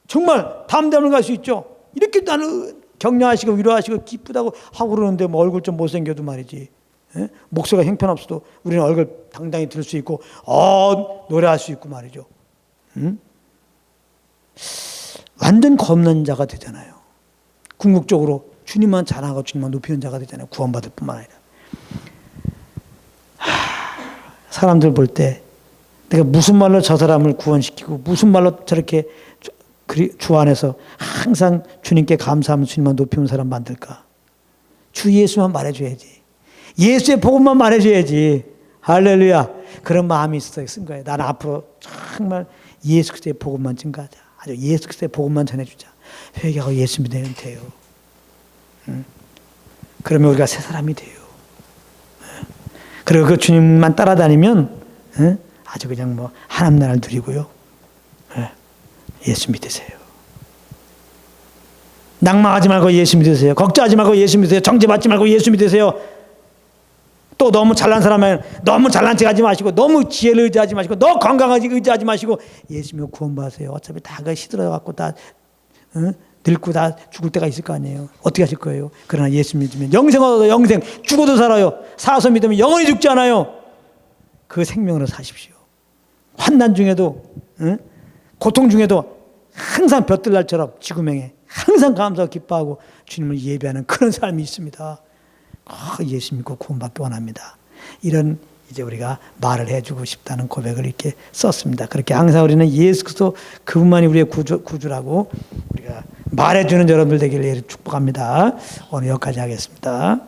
정말 담대함을 갈 수 있죠. 이렇게 나는 격려하시고 위로하시고 기쁘다고 하고 그러는데 뭐 얼굴 좀 못생겨도 말이지. 목소리가 형편없어도 우리는 얼굴 당당히 들 수 있고 노래할 수 있고 말이죠. 완전 겁난 자가 되잖아요. 궁극적으로 주님만 자랑하고 주님만 높이는 자가 되잖아요. 구원받을 뿐만 아니라. 사람들 볼 때 내가 무슨 말로 저 사람을 구원시키고 무슨 말로 저렇게 주 안에서 항상 주님께 감사하면 주님만 높이는 사람 만들까? 주 예수만 말해줘야지. 예수의 복음만 말해줘야지. 할렐루야. 그런 마음이 있어서 쓴 거예요. 나는 앞으로 정말 예수 그리스도의 복음만 증거하자. 아주 예수 그리스도의 복음만 전해주자. 회개하고 예수 믿으면 돼요. 그러면 우리가 새 사람이 돼요. 그리고 그 주님만 따라다니면 아주 그냥 뭐 하나님 나라를 누리고요. 예수 믿으세요. 낙망하지 말고 예수 믿으세요. 걱정하지 말고 예수 믿으세요. 정죄받지 말고 예수 믿으세요. 또 너무 잘난 사람은 너무 잘난 척 하지 마시고 너무 지혜를 의지하지 마시고 너무 건강하지 의지하지 마시고 예수 믿고 구원받으세요. 어차피 다 시들어갖고 다 늙고 다 죽을 때가 있을 거 아니에요. 어떻게 하실 거예요? 그러나 예수 믿으면 영생 얻어도 영생, 죽어도 살아요. 살아서 믿으면 영원히 죽지 않아요. 그 생명으로 사십시오. 환난 중에도 고통 중에도 항상 볕들날처럼 지구명에 항상 감사하고 기뻐하고 주님을 예배하는 그런 삶이 있습니다. 예수 믿고 구원받기 원합니다. 이런 이제 우리가 말을 해주고 싶다는 고백을 이렇게 썼습니다. 그렇게 항상 우리는 예수 그리스도 그분만이 우리의 구주라고 우리가 말해주는 여러분들 되기를 축복합니다. 오늘 여기까지 하겠습니다.